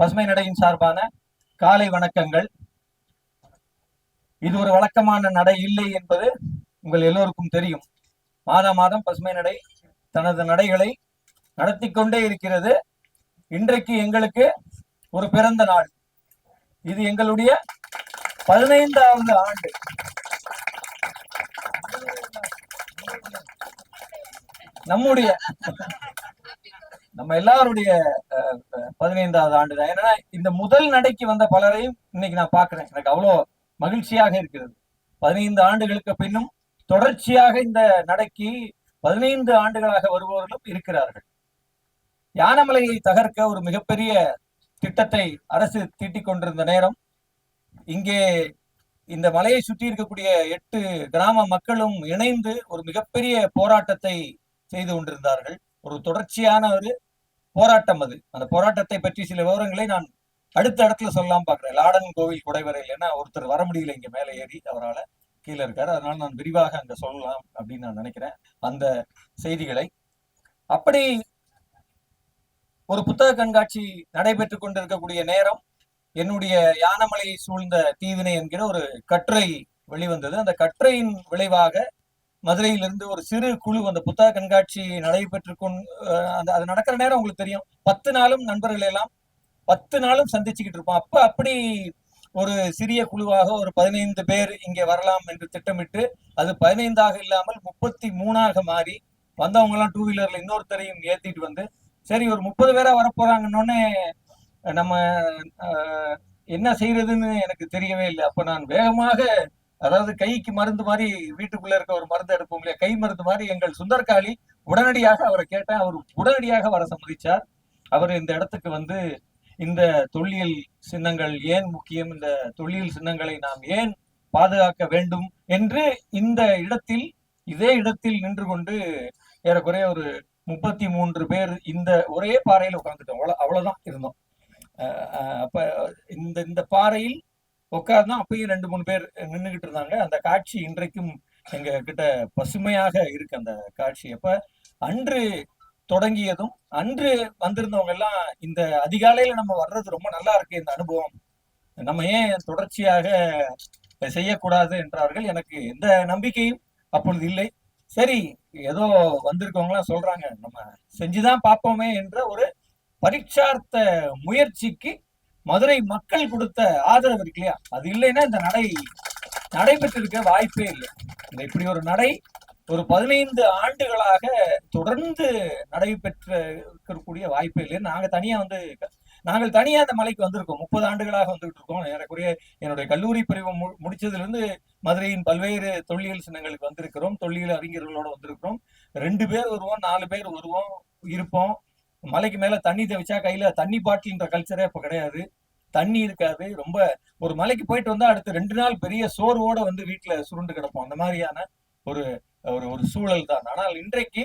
பசுமை நடையின் சார்பான காலை வணக்கங்கள். இது ஒரு வழக்கமான நடை இல்லை என்பது உங்கள் எல்லோருக்கும் தெரியும். மாதம் மாதம் பசுமை நடை தனது நடைகளை நடத்தி கொண்டே இருக்கிறது. இன்றைக்கு எங்களுக்கு ஒரு பிறந்த நாள். இது எங்களுடைய 15வது ஆண்டு. நம்ம எல்லாருடைய 15வது ஆண்டு தான். ஏன்னா இந்த முதல் நடைக்கு வந்த பலரையும் இன்னைக்கு நான் பாக்குறேன். எனக்கு அவ்வளோ மகிழ்ச்சியாக இருக்கிறது. 15 ஆண்டுகளுக்கு பின்னும் தொடர்ச்சியாக இந்த நடைக்கு 15 ஆண்டுகளாக வருபவர்களும் இருக்கிறார்கள். யானமலையை தகர்க்க ஒரு மிகப்பெரிய திட்டத்தை அரசு தீட்டிக் கொண்டிருந்த நேரம், இங்கே இந்த மலையை சுற்றி இருக்கக்கூடிய 8 கிராம மக்களும் இணைந்து ஒரு மிகப்பெரிய போராட்டத்தை செய்து கொண்டிருந்தார்கள். ஒரு தொடர்ச்சியான ஒரு போராட்டம் அது. அந்த போராட்டத்தை பற்றி சில விவரங்களை நான் அடுத்த இடத்துல சொல்லலாம் பாக்குறேன். லாடன் கோவில் குடைவரையில், ஏன்னா ஒருத்தர் வர முடியல இங்க மேலே ஏறி, அவரால் கீழே இருக்காரு. அதனால நான் விரிவாக அங்க சொல்லலாம் அப்படின்னு நான் நினைக்கிறேன் அந்த செய்திகளை. அப்படி ஒரு புத்தக கண்காட்சி நடைபெற்றுக் கொண்டிருக்கக்கூடிய நேரம், என்னுடைய யானமலையை சூழ்ந்த தீவினை என்கிற ஒரு கட்டுரை வெளிவந்தது. அந்த கட்டுரையின் விளைவாக மதுரையிலிருந்து ஒரு சிறு குழு, அந்த புத்தக கண்காட்சி நடைபெற்று அது நடக்கிற நேரம் உங்களுக்கு தெரியும், 10 நாளும் நண்பர்கள் எல்லாம் 10 நாளும் சந்திச்சுக்கிட்டு இருப்போம். அப்படி ஒரு சிறிய குழுவாக ஒரு 15 பேர் இங்கே வரலாம் என்று திட்டமிட்டு, அது 15ஆக இல்லாமல் 33ஆக மாறி, வந்தவங்க எல்லாம் 2 வீலர்ல இன்னொருத்தரையும் ஏத்திட்டு வந்து, சரி ஒரு 30 பேரா வரப்போறாங்கன்னொன்னே நம்ம என்ன செய்யறதுன்னு எனக்கு தெரியவே இல்லை. அப்ப நான் வேகமாக, அதாவது கைக்கு மருந்து மாதிரி, வீட்டுக்குள்ள இருக்க ஒரு மருந்து எடுப்போம் இல்லையா, கை மருந்து மாதிரி, எங்கள் சுந்தர்காளி உடனடியாக அவரை கேட்டேன். அவர் உடனடியாக வர சம்மதிச்சார். அவர் இந்த இடத்துக்கு வந்து, இந்த தொல்லியல் சின்னங்கள் ஏன் முக்கியம், இந்த தொல்லியல் சின்னங்களை நாம் ஏன் பாதுகாக்க வேண்டும் என்று இந்த இடத்தில், இதே இடத்தில் நின்று கொண்டு ஏறக்குறைய ஒரு 33 பேர் இந்த ஒரே பாறையில் உட்காந்துட்டோம். அவ்வளவுதான் இருந்தோம். அப்ப இந்த பாறையில் உட்கார்தான். அப்பயும் 2-3 பேர் நின்றுகிட்டு இருந்தாங்க. அந்த காட்சி இன்றைக்கும் எங்க கிட்ட பசுமையாக இருக்கு அந்த காட்சி. அப்ப அன்று தொடங்கியதும், அன்று வந்திருந்தவங்க எல்லாம், இந்த அதிகாலையில நம்ம வர்றது ரொம்ப நல்லா இருக்கு, இந்த அனுபவம் நம்ம ஏன் தொடர்ச்சியாக செய்யக்கூடாது என்றார்கள். எனக்கு எந்த நம்பிக்கையும் அப்பொழுது இல்லை. சரி, ஏதோ வந்திருக்கவங்க எல்லாம் சொல்றாங்க, நம்ம செஞ்சுதான் பார்ப்போமே என்ற ஒரு பரீட்சார்த்த முயற்சிக்கு மதுரை மக்கள் கொடுத்த ஆதரவு இருக்கு இல்லையா, அது இல்லைன்னா இந்த நடை நடைபெற்று இருக்க வாய்ப்பே இல்லை. இந்த இப்படி ஒரு நடை ஒரு 15 ஆண்டுகளாக தொடர்ந்து நடைபெற்றக்கூடிய வாய்ப்பே இல்லை. நாங்கள் தனியா அந்த மலைக்கு வந்திருக்கோம். 30 ஆண்டுகளாக வந்துகிட்டு இருக்கோம். ஏறக்குறைய என்னுடைய கல்லூரி பிரிவு முடிச்சதுல இருந்து மதுரையின் பல்வேறு தொல்லியல் சின்னங்களுக்கு வந்திருக்கிறோம். தொல்லியல் அறிஞர்களோட வந்திருக்கிறோம். 2 பேர் வருவோம், 4 பேர் வருவோம், இருப்போம். மலைக்கு மேல தண்ணி தெவிச்சா கையில தண்ணி பாட்டில்ன்ற கல்ச்சரே இப்ப கிடையாது. தண்ணி இருக்காது. ரொம்ப ஒரு மலைக்கு போயிட்டு வந்தா அடுத்து 2 நாள் பெரிய சோர்வோட வந்து வீட்டுல சுருண்டு கிடப்போம். அந்த மாதிரியான ஒரு ஒரு சூழல் தான். ஆனால் இன்றைக்கு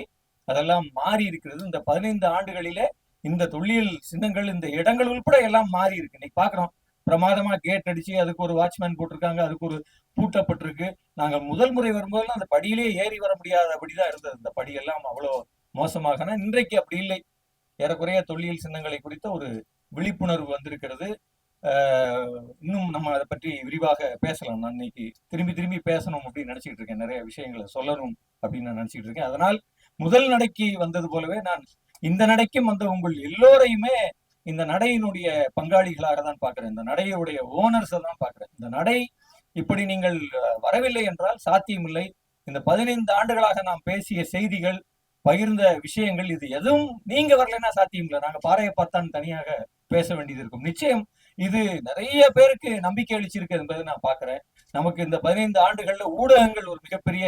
அதெல்லாம் மாறி இருக்கிறது. இந்த 15 ஆண்டுகளிலே இந்த தொல்லியல் சின்னங்கள், இந்த இடங்கள் உள்பட எல்லாம் மாறி இருக்கு. இன்னைக்கு பாக்குறோம், பிரமாதமா கேட் அடிச்சு அதுக்கு ஒரு வாட்ச்மேன் போட்டிருக்காங்க, அதுக்கு ஒரு பூட்டப்பட்டிருக்கு. நாங்க முதல் முறை வரும்போதெல்லாம் அந்த படியிலே ஏறி வர முடியாதபடிதான் இருந்தது. இந்த படி எல்லாம் அவ்வளவு மோசமாக. இன்றைக்கு அப்படி இல்லை. ஏறக்குறைய தொல்லியல் சின்னங்களை குறித்த ஒரு விழிப்புணர்வு வந்திருக்கிறது. இன்னும் நம்ம அதை பற்றி விரிவாக பேசலாம். நான் இன்னைக்கு திரும்பி பேசணும் அப்படின்னு நினைச்சிட்டு இருக்கேன். நிறைய விஷயங்களை சொல்லணும் அப்படின்னு நான் நினைச்சிட்டு இருக்கேன். அதனால் முதல் நடைக்கு வந்தது போலவே நான் இந்த நடைக்கும் வந்த உங்கள் எல்லோரையுமே இந்த நடையினுடைய பங்காளிகளாக தான் பார்க்கிறேன். இந்த நடையுடைய ஓனர்ஸை தான் பார்க்கிறேன். இந்த நடை இப்படி நீங்கள் வரவில்லை என்றால் சாத்தியமில்லை. இந்த 15 ஆண்டுகளாக நாம் பேசிய செய்திகள், பகிர்ந்த விஷயங்கள், இது எதுவும் நீங்க வரலைன்னா சாத்தியம் இல்லை. நாங்க பாறையை பார்த்தான் தனியாக பேச வேண்டியது இருக்கும். நிச்சயம் இது நிறைய பேருக்கு நம்பிக்கை அளிச்சிருக்கு என்பதை நான் பாக்குறேன். நமக்கு இந்த 15 ஆண்டுகள்ல ஊடகங்கள் ஒரு மிகப்பெரிய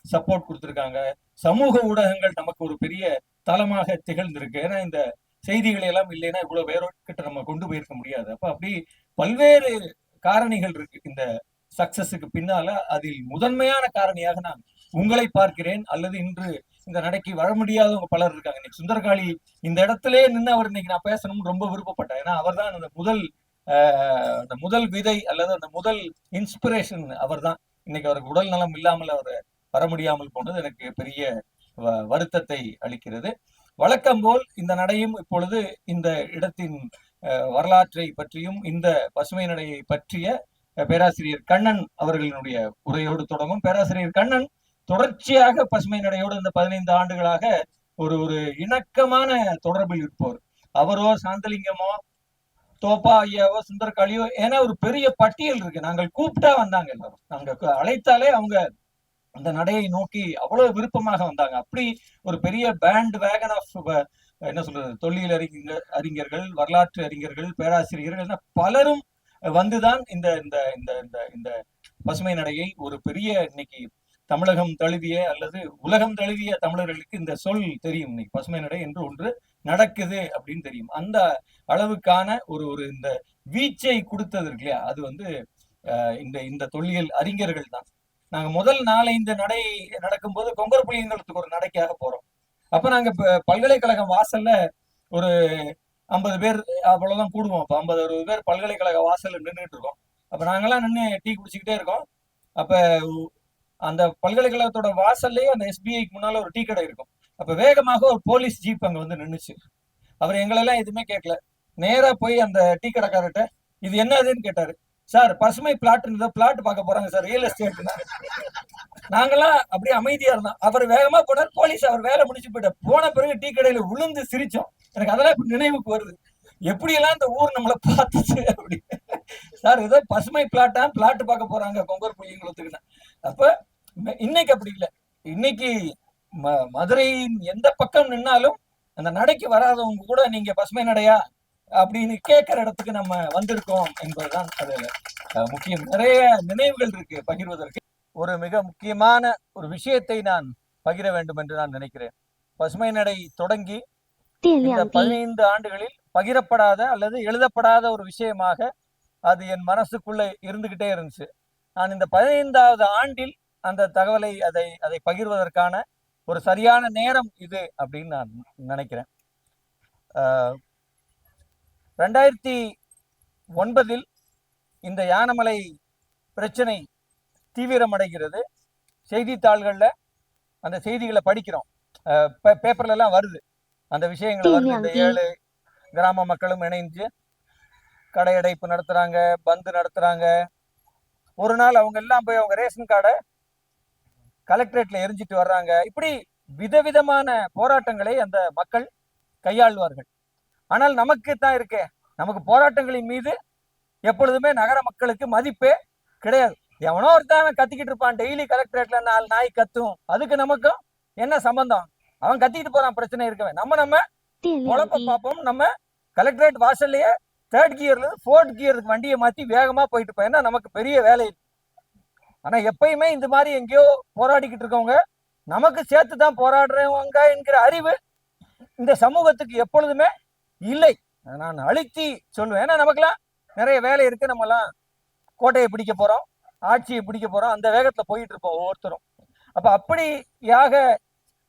சப்போர்ட் கொடுத்திருக்காங்க. சமூக ஊடகங்கள் நமக்கு ஒரு பெரிய தளமாக திகழ்ந்திருக்கு. ஏன்னா இந்த செய்திகளை எல்லாம் இல்லைன்னா இவ்வளவு பேர்கிட்ட நம்ம கொண்டு போயிருக்க முடியாது. அப்ப அப்படி பல்வேறு காரணிகள் இருக்கு இந்த சக்சஸுக்கு பின்னால. அதில் முதன்மையான காரணியாக நான் உங்களை பார்க்கிறேன். அல்லது இன்று இந்த நடைக்கு வர முடியாதவங்க பலர் இருக்காங்க. இன்னைக்கு சுந்தரகாளி இந்த இடத்திலே நின்று அவர் இன்னைக்கு நான் பேசணும்னு ரொம்ப விருப்பப்பட்டேன். ஏன்னா அவர் தான் அந்த முதல் விதை அல்லது அந்த முதல் இன்ஸ்பிரேஷன் அவர் தான். இன்னைக்கு அவருக்கு உடல் நலம் இல்லாமல் அவர் வர முடியாமல் போனது எனக்கு பெரிய வருத்தத்தை அளிக்கிறது. வழக்கம் போல் இந்த நடையும் இப்பொழுது இந்த இடத்தின் வரலாற்றை பற்றியும் இந்த பசுமை நடையை பற்றிய பேராசிரியர் கண்ணன் அவர்களினுடைய உரையோடு தொடங்கும். பேராசிரியர் கண்ணன் தொடர்ச்சியாக பசுமை நடையோடு இந்த 15 ஆண்டுகளாக ஒரு ஒரு இணக்கமான தொடர்பில் இருப்பவர். அவரோ சாந்தலிங்கமோ தோப்பா ஐயாவோ சுந்தரகாளியோ ஏன்னா ஒரு பெரிய பட்டியல் இருக்கு. நாங்கள் கூப்பிட்டா வந்தாங்க எல்லாரும். நாங்க அழைத்தாலே அவங்க அந்த நடையை நோக்கி அவ்வளவு விருப்பமாக வந்தாங்க. அப்படி ஒரு பெரிய பேண்ட் வேகன் ஆஃப் என்ன சொல்றது, தொல்லியல் அறிஞர்கள், வரலாற்று அறிஞர்கள், பேராசிரியர்கள் பலரும் வந்துதான் இந்த இந்த இந்த இந்த இந்த பசுமை நடையை ஒரு பெரிய இன்னைக்கு தமிழகம் தழுவிய அல்லது உலகம் தழுவிய தமிழர்களுக்கு இந்த சொல் தெரியும். இன்னைக்கு பசுமை நடை என்று ஒன்று நடக்குது அப்படின்னு தெரியும். அந்த அளவுக்கான ஒரு ஒரு இந்த வீச்சை கொடுத்தது இருக்கு இல்லையா, அது வந்து இந்த இந்த தொல்லியல் அறிஞர்கள் தான். நாங்க முதல் 4-5 நடை நடக்கும்போது கொங்கர்புலியங்களுக்கு ஒரு நடைக்காக போறோம். அப்ப நாங்க பல்கலைக்கழகம் வாசல்ல ஒரு 50 பேர் அவ்வளவுதான் கூடுவோம். அப்ப 50-60 பேர் பல்கலைக்கழக வாசல்ல நின்றுட்டு இருக்கோம். அப்ப நாங்கெல்லாம் நின்று டீ குடிச்சுக்கிட்டே இருக்கோம். அப்ப அந்த பல்கலைக்கழகத்தோட வாசல்லே அந்த SBIக்கு முன்னால ஒரு டீ கடை இருக்கும். அப்ப வேகமாக ஒரு போலீஸ் ஜீப் அங்க வந்து நின்றுச்சு. அவர் எங்களெல்லாம் எதுவுமே கேட்கல, நேரா போய் அந்த டீ கடைக்காரர்கிட்ட இது என்னதுன்னு கேட்டாரு. சார் பசுமை பிளாட் பிளாட் பார்க்க போறாங்க சார், ரியல் எஸ்டேட். நாங்கெல்லாம் அப்படியே அமைதியா இருந்தோம். அவர் வேகமா போனார், போலீஸ் அவர் வேலை முடிச்சு போயிட்டார். போன பிறகு டீ கடையில விழுந்து சிரிச்சோம். எனக்கு அதெல்லாம் இப்ப நினைவுக்கு வருது, எப்படியெல்லாம் இந்த ஊர் நம்மளை பார்த்துச்சு அப்படி. சார் ஏதோ பசுமை பிளாட் பார்க்க போறாங்க கொங்கர் புள்ளிங்களுக்கு. அப்ப இன்னைக்கு அப்படி இல்லை. இன்னைக்கு மதுரையின் எந்த பக்கம் நின்னாலும் அந்த நடைக்கு வராதவங்க கூட நீங்க பசுமை நடையா அப்படின்னு கேட்கிற இடத்துக்கு நம்ம வந்திருக்கோம் என்பதுதான் அதுல முக்கியம். நிறைய நினைவுகள் இருக்கு பகிர்வதற்கு. ஒரு மிக முக்கியமான ஒரு விஷயத்தை நான் பகிர வேண்டும் என்று நான் நினைக்கிறேன். பசுமை நடை தொடங்கி இந்த 15 ஆண்டுகளில் பகிரப்படாத அல்லது எழுதப்படாத ஒரு விஷயமாக அது என் மனசுக்குள்ள இருந்துகிட்டே இருந்துச்சு. நான் இந்த 15வது ஆண்டில் அந்த தகவலை அதை பகிர்வதற்கான ஒரு சரியான நேரம் இது அப்படின்னு நான் நினைக்கிறேன். 2009 இந்த யானமலை பிரச்சனை தீவிரமடைகிறது. செய்தித்தாள்கள்ல அந்த செய்திகளை படிக்கிறோம், பேப்பர்ல எல்லாம் வருது, அந்த விஷயங்கள் வருது. இந்த 7 கிராம மக்களும் இணைஞ்சு கடையடைப்பு நடத்துறாங்க, பந்து நடத்துறாங்க. ஒரு நாள் அவங்க எல்லாம் போய் அவங்க ரேஷன் கார்டை கலெக்டரேட்ல எரிஞ்சிட்டு வர்றாங்க. இப்படி விதவிதமான போராட்டங்களை அந்த மக்கள் கையாளுவார்கள். ஆனால் நமக்கு தான் இருக்கே, நமக்கு போராட்டங்களின் மீது எப்பொழுதுமே நகர மக்களுக்கு மதிப்பே கிடையாது. எவனோ ஒருத்தன் கத்திக்கிட்டு இருப்பான், டெய்லி கலெக்டரேட்ல 4 நாய் கத்தும், அதுக்கு நமக்கும் என்ன சம்பந்தம்? அவன் கத்திக்கிட்டு போறான், பிரச்சனை இருக்கவே நம்ம குழப்ப பார்ப்போம். நம்ம கலெக்டரேட் வாசல்லையே 3rd கியர்ல 4th கியருக்கு வண்டியை மாத்தி வேகமா போயிட்டு இருப்போம். ஏன்னா நமக்கு பெரிய வேலை. ஆனா எப்பயுமே இந்த மாதிரி எங்கேயோ போராடிக்கிட்டு இருக்கவங்க நமக்கு சேர்த்து தான் போராடுறவங்க என்கிற அறிவு இந்த சமூகத்துக்கு எப்பொழுதுமே இல்லை. நான் அழுத்தி சொல்லுவேன். ஏன்னா நமக்குலாம் நிறைய வேலை இருக்கு, நம்மலாம் கோட்டையை பிடிக்க போறோம், ஆட்சியை பிடிக்க போறோம், அந்த வேகத்துல போயிட்டு இருப்போம் ஒவ்வொருத்தரும். அப்ப அப்படியாக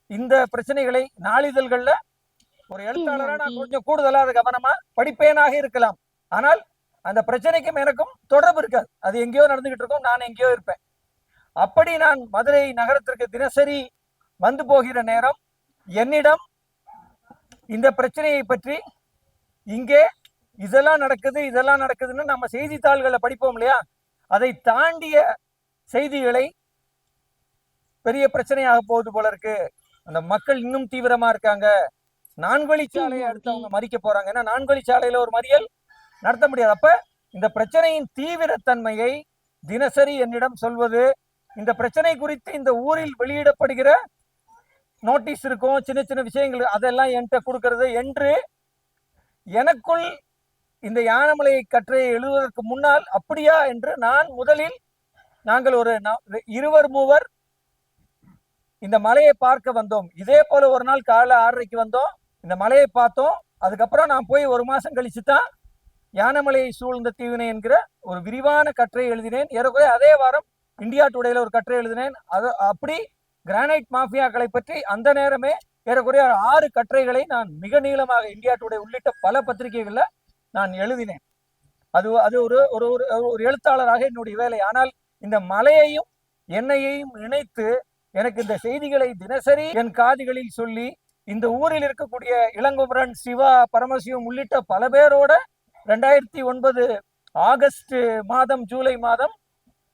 இந்த பிரச்சனைகளை நாளிதழ்கள்ல ஒரு எழுத்தாளரா நான் கொஞ்சம் கூடுதலா அது கவனமா படிப்பேனாக இருக்கலாம். ஆனால் அந்த பிரச்சனைக்கும் எனக்கும் தொடர்பு இருக்காது. அது எங்கேயோ நடந்துகிட்டு இருக்கும், நான் எங்கேயோ இருப்பேன். அப்படி நான் மதுரை நகரத்திற்கு தினசரி வந்து போகிற நேரம் என்னிடம் இந்த பிரச்சனையை பற்றி இங்கே இதெல்லாம் நடக்குதுன்னு நம்ம செய்தித்தாள்களை படிப்போம் இல்லையா, அதை தாண்டிய செய்திகளை பெரிய பிரச்சனையாக போகுது போல இருக்கு, அந்த மக்கள் இன்னும் தீவிரமா இருக்காங்க, 4 வழிச்சாலையை அடுத்து அவங்க மறிக்க போறாங்க, ஏன்னா 4 வழிச்சாலையில ஒரு மறியல் நடத்த முடியாது. அப்ப இந்த பிரச்சனையின் தீவிரத்தன்மையை தினசரி என்னிடம் சொல்வது, இந்த பிரச்சனை குறித்து இந்த ஊரில் வெளியிடப்படுகிற நோட்டீஸ் இருக்கும், சின்ன சின்ன விஷயங்கள், அதெல்லாம் என்கிட்ட கொடுக்கறது என்று எனக்குள் இந்த யானமலை கட்டுரையை எழுதுவதற்கு முன்னால் அப்படியா என்று நான் முதலில் நாங்கள் ஒரு 2-3 இந்த மலையை பார்க்க வந்தோம். இதே போல ஒரு நாள் காலைல 6:30 வந்தோம், இந்த மலையை பார்த்தோம். அதுக்கப்புறம் நான் போய் 1 மாசம் கழிச்சு தான் யானமலையை சூழ்ந்த தீவினை என்கிற ஒரு விரிவான கட்டுரை எழுதினேன். ஏறக்குறைய அதே வாரம் இந்தியா டுடேல ஒரு கட்டுரை எழுதினேன். அது அப்படி கிரானைட் மாஃபியாக்களை பற்றி அந்த நேரமே ஏறக்குறைய 6 கட்டுரைகளை நான் மிக நீளமாக இந்தியா டுடே உள்ளிட்ட பல பத்திரிகைகள்ல நான் எழுதினேன். அது அது ஒரு ஒரு எழுத்தாளராக என்னுடைய வேலை. ஆனால் இந்த மலையையும் என்னையையும் இணைத்து எனக்கு இந்த செய்திகளை தினசரி என் காதுகளில் சொல்லி இந்த ஊரில் இருக்கக்கூடிய இளங்குமரன், சிவா, பரமசிவம் உள்ளிட்ட பல பேரோட 2009 ஆகஸ்ட் மாதம், ஜூலை மாதம்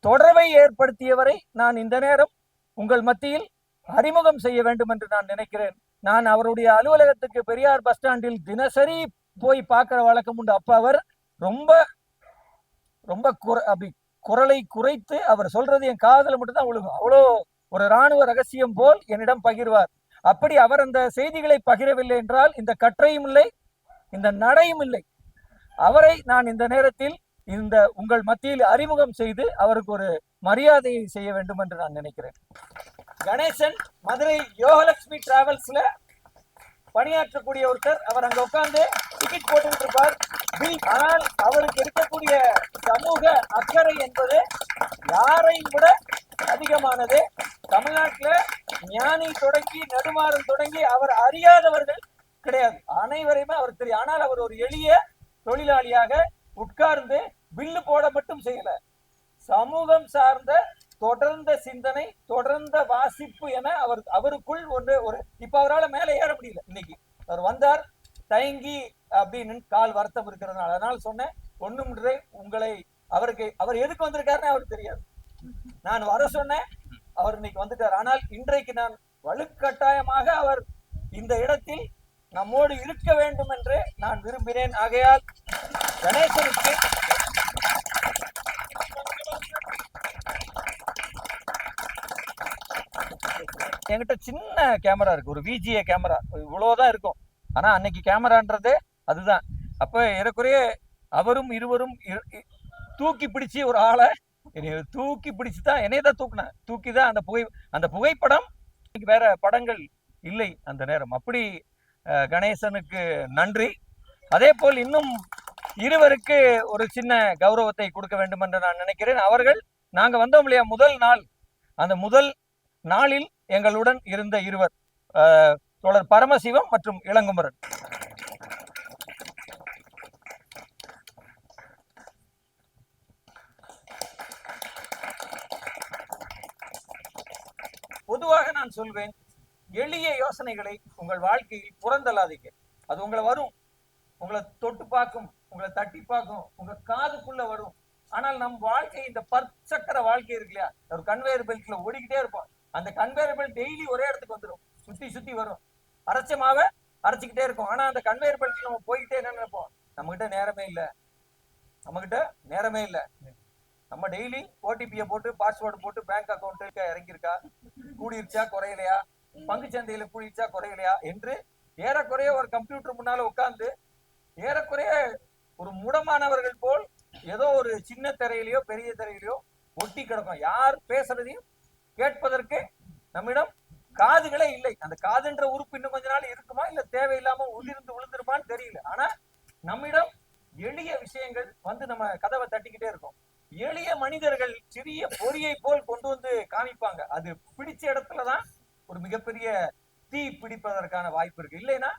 தொடர்பை ஏற்படுத்தியவரை நான் இந்த நேரம் உங்கள் மத்தியில் அறிமுகம் செய்ய வேண்டும் என்று நான் நினைக்கிறேன். நான் அவருடைய அலுவலகத்துக்கு பெரியார் பஸ் ஸ்டாண்டில் தினசரி போய் பார்க்கிற வழக்கம் உண்டு. அப்ப அவர் ரொம்ப ரொம்ப அப்படி குரலை குறைத்து அவர் சொல்றது என் காதல மட்டும்தான் விழுகும். அவ்வளோ ஒரு இராணுவ ரகசியம் போல் என்னிடம் பகிர்வார். அப்படி அவர் அந்த செய்திகளை பகிரவில்லை என்றால் இந்த கற்றையும் இல்லை, இந்த நடையும் இல்லை. அவரை நான் இந்த நேரத்தில் இந்த உங்கள் மத்தியில் அறிமுகம் செய்து அவருக்கு ஒரு மரியாதையை செய்ய வேண்டும் என்று நான் நினைக்கிறேன். கணேசன் மதுரை யோகலட்சுமி டிராவல்ஸ்ல பணியாற்றக்கூடிய ஒருத்தர். அவர் அங்க உட்கார்ந்து டிக்கெட் போட்டுக்கிட்டு இருப்பார். ஆனால் அவருக்கு இருக்கக்கூடிய சமூக அக்கறை என்பது யாரையும் விட அதிகமானது. தமிழ்நாட்டில் ஞானி தொடங்கி நெடுமாறன் தொடங்கி அவர் அறியாதவர்கள் கிடையாது. அனைவரையுமே அவர் தெரியும். ஆனால் அவர் ஒரு எளிய தொழிலாளியாக உட்கார்ந்து பில்லு போட மட்டும் செய்யல, சமூகம் சார்ந்த தொடர்ந்த சிந்தனை, தொடர்ந்த வாசிப்பு என அவருக்குள் ஒரு இப்ப அவரால் மேலே ஏற முடியல. இன்னைக்கு அவர் வந்தார் தயங்கி அப்படின்னு கால் வருத்தம் இருக்கிறதுனால. அதனால சொன்னேன் ஒண்ணுமுறை உங்களை அவர் எதுக்கு வந்திருக்காருன்னு அவருக்கு தெரியாது. நான் வர சொன்னேன், அவர் இன்னைக்கு வந்துட்டார். ஆனால் இன்றைக்கு நான் வலுக்கட்டாயமாக அவர் இந்த இடத்தில் நம்மோடு இருக்க வேண்டும் என்று நான் விரும்பினேன். ஆகையால் கணேசனுக்கு என்கிட்ட சின்ன கேமரா இருக்கு, ஒரு விஜிஏ கேமரா, இவ்வளவுதான் இருக்கும். ஆனா அன்னைக்கு கேமரான்றது அதுதான். அப்ப ஏறக்குறைய அவரும் இருவரும் தூக்கி பிடிச்சி ஒரு ஆளை தூக்கி பிடிச்சுதான் என்னையதான் தூக்குனேன். தூக்கிதான் அந்த புகைப்படம் வேற படங்கள் இல்லை அந்த நேரம். அப்படி கணேசனுக்கு நன்றி. அதே போல் இன்னும் இருவருக்கு ஒரு சின்ன கௌரவத்தை கொடுக்க வேண்டும் என்று நான் நினைக்கிறேன். நாங்க வந்தோம் இல்லையா முதல் நாள், அந்த முதல் நாளில் எங்களுடன் இருந்த இருவர், தோழர் பரமசிவம் மற்றும் இளங்குமரன். பொதுவாக நான் சொல்வேன், எளிய யோசனைகளை உங்கள் வாழ்க்கையில் புறந்தள்ளாதீங்க. அது உங்களை வரும், உங்களை தொட்டு பார்க்கும், உங்களை தட்டி பார்க்கும், உங்க காதுக்குள்ள வரும். ஆனால் நம் வாழ்க்கை இந்த பற்சக்கர வாழ்க்கை இருக்கு இல்லையா, ஒரு கன்வேயர் பெல்ட்ல ஓடிக்கிட்டே இருப்போம். அந்த கன்வேயர் பெல்ட் டெய்லி ஒரே இடத்துக்கு வந்துடும், சுத்தி சுத்தி வரும். அரைச்சமாவே அரைச்சிக்கிட்டே இருக்கும். ஆனா அந்த கன்வேயர் பெல்ட் நம்ம போய்கிட்டே என்ன நினைப்போம், நம்ம கிட்ட நேரமே இல்லை, நம்ம டெய்லி ஓடிபியை போட்டு பாஸ்வேர்டு போட்டு பேங்க் அக்கௌண்ட் இறங்கியிருக்கா, கூடிருச்சா குறையலையா, பங்கு சந்தையில கூடிருச்சா குறையலையா என்று ஏறக்குறைய ஒரு கம்ப்யூட்டர் முன்னால உட்கார்ந்து ஏறக்குறைய ஒரு முடமானவர்கள் போல் ஏதோ ஒரு சின்ன திரையிலையோ பெரிய திரையிலையோ ஒட்டி கிடக்கும். யார் பேசுறதையும் கேட்பதற்கு நம்மிடம் காதுகளே இல்லை. அந்த காதுன்ற உறுப்பு இன்னும் கொஞ்ச நாள் இருக்குமா, இல்ல தேவையில்லாம உதிர்ந்து விழுந்துருமான்னு தெரியல. ஆனா நம்மிடம் எளிய விஷயங்கள் நம்ம கதவை தட்டிக்கிட்டே இருக்கோம். எளிய மனிதர்கள் சிறிய பொறியை போல் கொண்டு வந்து காமிப்பாங்க. அது பிடிச்ச இடத்துலதான் ஒரு மிகப்பெரிய தீ பிடிப்பதற்கான வாய்ப்பு இருக்கு. இல்லைன்னா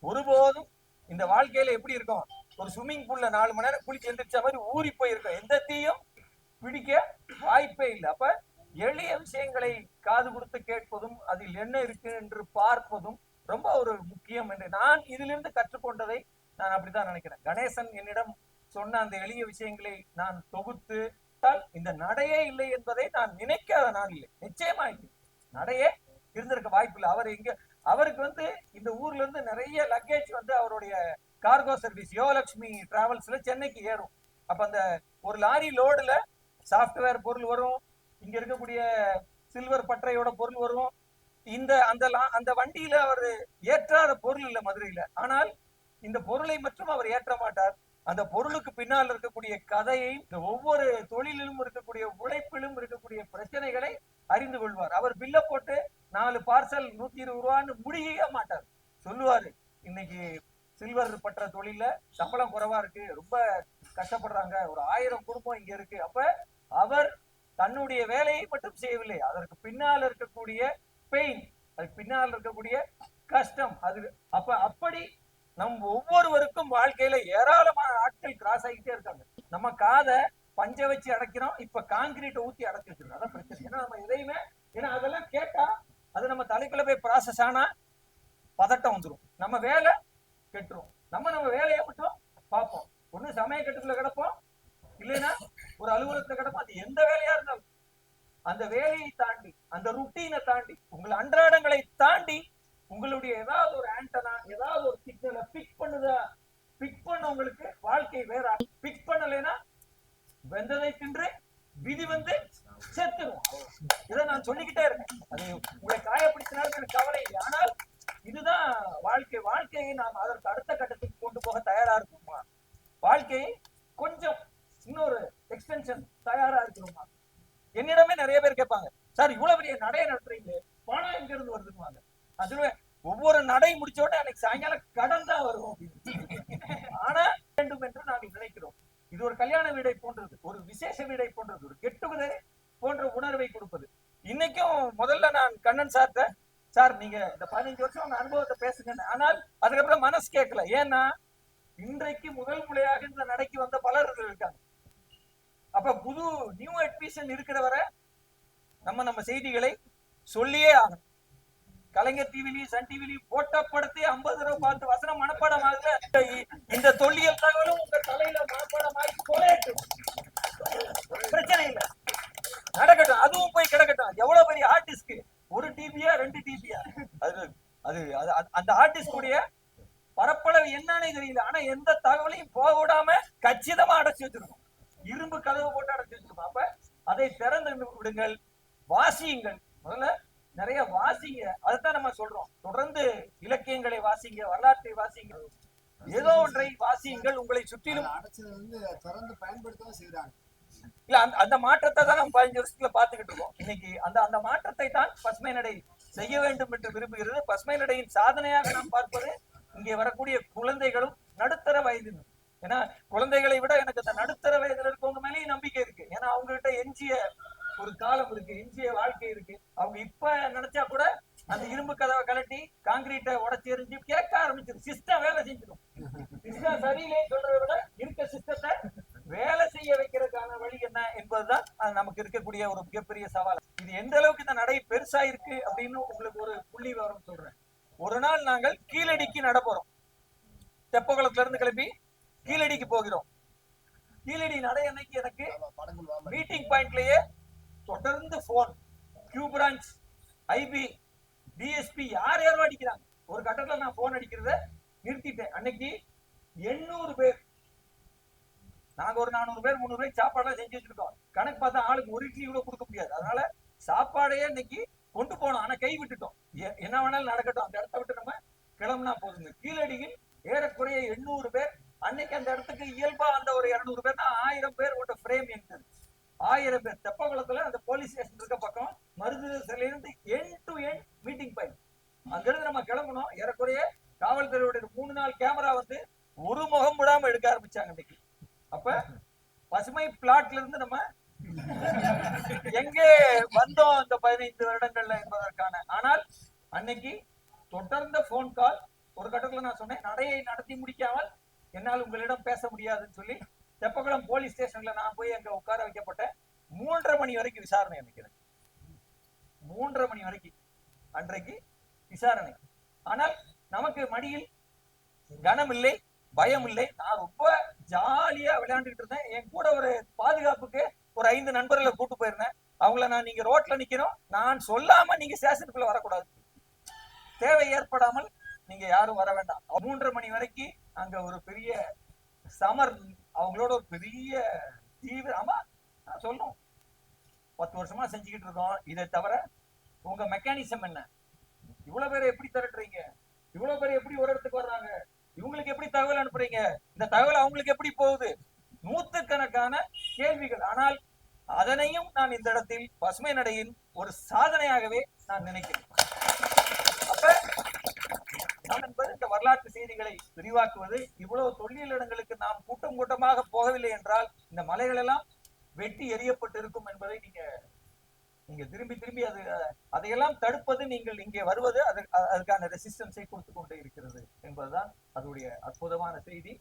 ஒருபோதும் இந்த வாழ்க்கையில எப்படி இருக்கும், ஒரு ஸ்விம்மிங் பூல்ல 4 மணி நேரம் குளிச்சு எந்திரிச்ச மாதிரி ஊறி போயிருக்கும், எந்த தீயும் பிடிக்க வாய்ப்பே இல்லை. அப்ப எளிய விஷயங்களை காது கொடுத்து கேட்பதும் அதில் என்ன இருக்கு என்று பார்ப்பதும் ரொம்ப ஒரு முக்கியம் என்று நான் இதிலிருந்து கற்றுக்கொண்டதை நான் அப்படித்தான் நினைக்கிறேன். கணேசன் என்னிடம் சொன்ன அந்த எளிய விஷயங்களை நான் தொகுத்து இந்த நடையே இல்லை என்பதை நான் நினைக்காத நான் இல்லை, நிச்சயமா இல்லை, நடையே இருந்திருக்க வாய்ப்பு இல்லை. அவருக்கு இந்த ஊர்ல இருந்து நிறைய லக்கேஜ் அவருடைய கார்கோ சர்வீஸ் யோகலட்சுமி டிராவல்ஸ்ல சென்னைக்கு ஏறும். அப்ப அந்த ஒரு லாரி லோடுல சாப்ட்வேர் பொருள் வரும், இங்க இருக்கக்கூடிய சில்வர் பட்டறையோட பொருள் வரும். அந்த வண்டியில அவர் ஏற்றாத பொருள் இல்லை மதுரையில. ஆனால் இந்த பொருளை மட்டும் அவர் ஏற்ற மாட்டார். அந்த பொருளுக்கு பின்னால் இருக்கக்கூடிய கதையை, ஒவ்வொரு தொழிலிலும் இருக்கக்கூடிய உழைப்பிலும் இருக்கக்கூடிய பிரச்சனைகளை அறிந்து கொள்வார். அவர் பில்ல போட்டு 4 பார்சல் 120 ரூபான்னு முடிய மாட்டார். சொல்லுவாரு, இன்னைக்கு சில்வர் பற்ற தொழில சம்பளம் குறைவா இருக்கு, ரொம்ப கஷ்டப்படுறாங்க, ஒரு 1000 குடும்பம் இங்க இருக்கு. அப்ப அவர் தன்னுடைய வேலையை மட்டும் செய்யவில்லை, அதற்கு பின்னால் இருக்கக்கூடிய பெயின், அதுக்கு பின்னால் இருக்கக்கூடிய கஷ்டம், அப்படி நம் ஒவ்வொருவருக்கும் வாழ்க்கையில ஏராளமான ஆட்கள் கிராஸ் ஆகிட்டே இருக்காங்க. நம்ம காதை பஞ்ச வச்சு அடைக்கிறோம், இப்ப கான்கிரீட்டை ஊத்தி அடைச்சிருக்கோம். அதான் பிரச்சனை. ஏன்னா நம்ம எதையுமே அதெல்லாம் கேட்டா அது நம்ம தலைக்குள்ள போய் ப்ராசஸ் ஆனா பதட்டம் வந்துடும், நம்ம வேலை கெட்டுரும். நம்ம வேலையை மட்டும் பார்ப்போம், ஒன்றும் ஒண்ணு சமய கட்டுக்குள்ள கிடப்போம், இல்லைன்னா ஒரு அலுவலகத்துல கிடப்போம். அது எந்த வேலையா இருந்தாலும் அந்த வேலையை தாண்டி, அந்த ருட்டீனை தாண்டி, உங்கள் அன்றாடங்களை தாண்டி உங்களுடைய ஏதாவது ஒரு ஆண்டனா, ஏதாவது ஒரு சிக்னலை பிக் பண்ணவங்களுக்கு வாழ்க்கை வேற. பிக் பண்ணலைன்னா வெந்ததை தின்று விதி வந்து செத்துரும். இதை நான் சொல்லிக்கிட்டே இருக்கேன். அது உங்களை காயப்படுத்தினாலும் எனக்கு கவலை இல்லை. ஆனால் இதுதான் வாழ்க்கையை நாம் அதற்கு அடுத்த கட்டத்துக்கு கொண்டு போக தயாரா இருக்குமா? வாழ்க்கையை கொஞ்சம் இன்னொரு எக்ஸ்டென்ஷன் தயாரா இருக்கணுமா? என்னிடமே நிறைய பேர் கேட்பாங்க, சார் இவ்வளவு பெரிய நடைய நடத்துறீங்களே, பணம் எங்க இருந்து வருதுன்னு. அதுல ஒவ்வொரு நடை முடிச்ச உடனே அன்னைக்கு சாயங்காலம் கடன் தான் வரும் ஆனா வேண்டும் என்று நாங்கள் நினைக்கிறோம். இது ஒரு கல்யாண வீடை போன்றது, ஒரு விசேஷ வீடை போன்றது, ஒரு கெட்டுகுதல் போன்ற உணர்வை கொடுப்பது. இன்னைக்கும் முதல்ல நான் கண்ணன் சார்ட்ட, சார் நீங்க இந்த 15 வருஷம் உங்க அனுபவத்தை பேசுங்க, ஆனால் அதுக்கப்புறம் மனசு கேட்கல. ஏன்னா இன்றைக்கு முதல் முறையாக இந்த நடைக்கு வந்த பலர்கள் இருக்காங்க. அப்ப புது நியூ அட்மிஷன் இருக்கிற வரை நம்ம செய்திகளை சொல்லியே ஆகணும். கலைஞர் டிவிலையும் சன் டிவிலையும் போட்டோ படத்தை 50 தடவை பார்த்து வசனம் மனப்பாடம் ஆகுது. இந்த தொல்லியல் தகவலும் உங்க தலையில மனப்பாடம் ஆகி கொலையட்டும், பிரச்சனை இல்லை, நடக்கட்டும். அதுவும் போய் கிடக்கட்டும். எவ்வளவு பெரிய ஆர்டிஸ்ட்க்கு 1 டிபியா 2 டிபியா, அது அந்த ஆர்டிஸ்ட் உடைய பரப்பளவு என்னன்னு தெரியல. ஆனா எந்த தகவலையும் போக விடாம கச்சிதமா அடைச்சு வச்சிருக்கோம், இரும்பு கதவு போட்டு அடைச்சு வச்சிருக்கோம். அப்ப அதை திறந்து விடுங்கள், வாசியுங்கள். முதல்ல நிறைய வாசிங்க, அதைத்தான் நம்ம சொல்றோம். தொடர்ந்து இலக்கியங்களை வாசிங்க, வரலாற்றை வாசிங்க, ஏதோ ஒன்றை வாசியுங்கள். உங்களை சுற்றிலும் திறந்து பயன்படுத்தவும் செய்யறாங்க. இல்ல அந்த மாற்றத்தை தான் நம்ம 15 வருஷத்துல பாத்துக்கிட்டு இருக்கோம். இன்னைக்கு அந்த மாற்றத்தை தான் பசுமை நடை செய்ய வேண்டும் என்று விரும்புகிறது. பசுமை நடையின் சாதனையாக நாம் பார்ப்பது இங்கே வரக்கூடிய குழந்தைகளும் நடுத்தர வயது. ஏன்னா குழந்தைகளை விட எனக்கு அந்த நடுத்தர வயதுல இருக்கவங்க மேலேயும் நம்பிக்கை இருக்கு. ஏன்னா அவங்க கிட்ட எஞ்சிய ஒரு காலம் இருக்கு, எஞ்சிய வாழ்க்கை இருக்கு. அவங்க இப்ப நினைச்சா கூட அந்த இரும்பு கதவை கலட்டி காங்கிரீட்டை உடச்சி எரிஞ்சு கேட்க ஆரம்பிச்சிடும். சிஸ்டம் வேலை செஞ்சிடும். சிஸ்டம் சரியில்லை சொல்றதை விட இருக்க சிஸ்டத்தை வேலை செய்ய வைக்கிறதுக்கான வழி என்ன என்பதுதான் நமக்கு இருக்கக்கூடிய ஒரு மிகப்பெரிய சவால். இது எந்த அளவுக்கு இந்த நடை பெருசா இருக்கு அப்படின்னு உங்களுக்கு ஒரு புள்ளி விவரம் சொல்றேன். ஒரு நாள் நாங்கள் கீழடிக்கு நட போறோம். தெப்பகுளத்துல இருந்து கிளம்பி கீழடிக்கு போகிறோம். கீழடி நடை அன்னைக்கு எனக்கு மீட்டிங் பாயிண்ட்லயே தொடர்ந்து phone, Q branch, IP, DSP யாரும் அடிக்கிறாங்க. ஒரு கட்டத்துல நான் போன் அடிக்கிறத நிறுத்திட்டேன். அன்னைக்கு 800 பேர், நாங்க ஒரு 400 பேர் 300 பேர் சாப்பாடுலாம் செஞ்சு வச்சிருக்கோம். கணக்கு பார்த்தா ஆளுக்கு ஒரு இட்லி கூட கொடுக்க முடியாது. அதனால சாப்பாடையே இன்னைக்கு கொண்டு போனோம், ஆனா கை விட்டுட்டோம். என்ன வேணாலும் நடக்கட்டும், அந்த இடத்த விட்டு நம்ம கிளம்புனா போதுங்க. கீழடியில் ஏறக்குறைய 800 பேர். அன்னைக்கு அந்த இடத்துக்கு இயல்பா அந்த ஒரு 200 பேர்னா 1000 பேர் கொண்ட ஃப்ரேம் இருந்தது. 1000 பேர். தெப்பகுளத்துல அந்த போலீஸ் ஸ்டேஷன் இருக்க பக்கம் மருதுல இருந்து end to end meeting point. அங்கிருந்து நம்ம கிளம்பணும். ஏறக்குறைய காவல்துறையுடைய 3 நாள் கேமரா வந்து ஒரு முகம் விடாம எடுக்க ஆரம்பிச்சாங்க இன்னைக்கு. அப்ப பசுமை பிளாட்ல இருந்து நம்ம எங்கே வந்தோம் இந்த 15 வருடங்கள்ல என்பதற்கான. ஆனால் அன்னைக்கு தொடர்ந்த போன் கால். ஒரு கட்டத்துல நான் சொன்னேன், நடையை நடத்தி முடிக்காமல் என்னால் உங்களிடம் பேச முடியாதுன்னு சொல்லி தெப்பகுளம் போலீஸ் ஸ்டேஷன்ல நான் போய் அங்க உட்கார வைக்கப்பட்டேன். 3:30 மணி வரைக்கும் விசாரணை. நினைக்கிறேன் 3:30 மணி வரைக்கும் அன்றைக்கு விசாரணை. ஆனால் நமக்கு மடியில் கனம் இல்லை, பயம் இல்லை. நான் ரொம்ப ஜாலியா விளையாண்டுட்டு இருந்தேன். என் கூட ஒரு பாதுகாப்புக்கு ஒரு 5 நண்பர்களை கூட்டு போயிருந்தேன். அவங்கள நான், நீங்க ரோட்ல நிக்கணும், நான் சொல்லாம நீங்க ஸ்டேஷனுக்குள்ள வரக்கூடாது, தேவை ஏற்படாமல் நீங்க யாரும் வர வேண்டாம். 3:30 மணி வரைக்கும் அங்க ஒரு பெரிய சமர், அவங்களோட ஒரு பெரிய தீவிரமா நான் சொல்லணும். 10 வருஷமா செஞ்சுக்கிட்டு இருக்கோம். இதை தவிர உங்க மெக்கானிசம் என்ன? இவ்வளவு பேரை எப்படி திரட்டுறீங்க? இவ்வளவு பேர் எப்படி ஒரு இடத்துக்கு வர்றாங்க? இவங்களுக்கு எப்படி தகவல் அனுப்புறீங்க? இந்த தகவல் அவங்களுக்கு எப்படி போகுது? 100கணக்கான கேள்விகள். ஆனால் அதனையும் நான் இந்த இடத்தில் பசுமை நடையின் ஒரு சாதனையாகவே நான் நினைக்கிறேன். அப்ப நாம் என்பது இந்த வரலாற்று செய்திகளை விரிவாக்குவது. இவ்வளவு தொல்லியல் இடங்களுக்கு நாம் கூட்டம் கூட்டமாக போகவில்லை என்றால் இந்த மலைகள் எல்லாம் வெட்டி எரியப்பட்டு இருக்கும் என்பதை நீங்க திரும்பி திரும்பி அதையெல்லாம் தடுப்பது, நீங்கள் இங்கே வருவது அதுக்கான ரெசிஸ்டன்ஸை கொடுத்து கொண்டே இருக்கிறது என்பதுதான் அதனுடைய அற்புதமான செய்தி.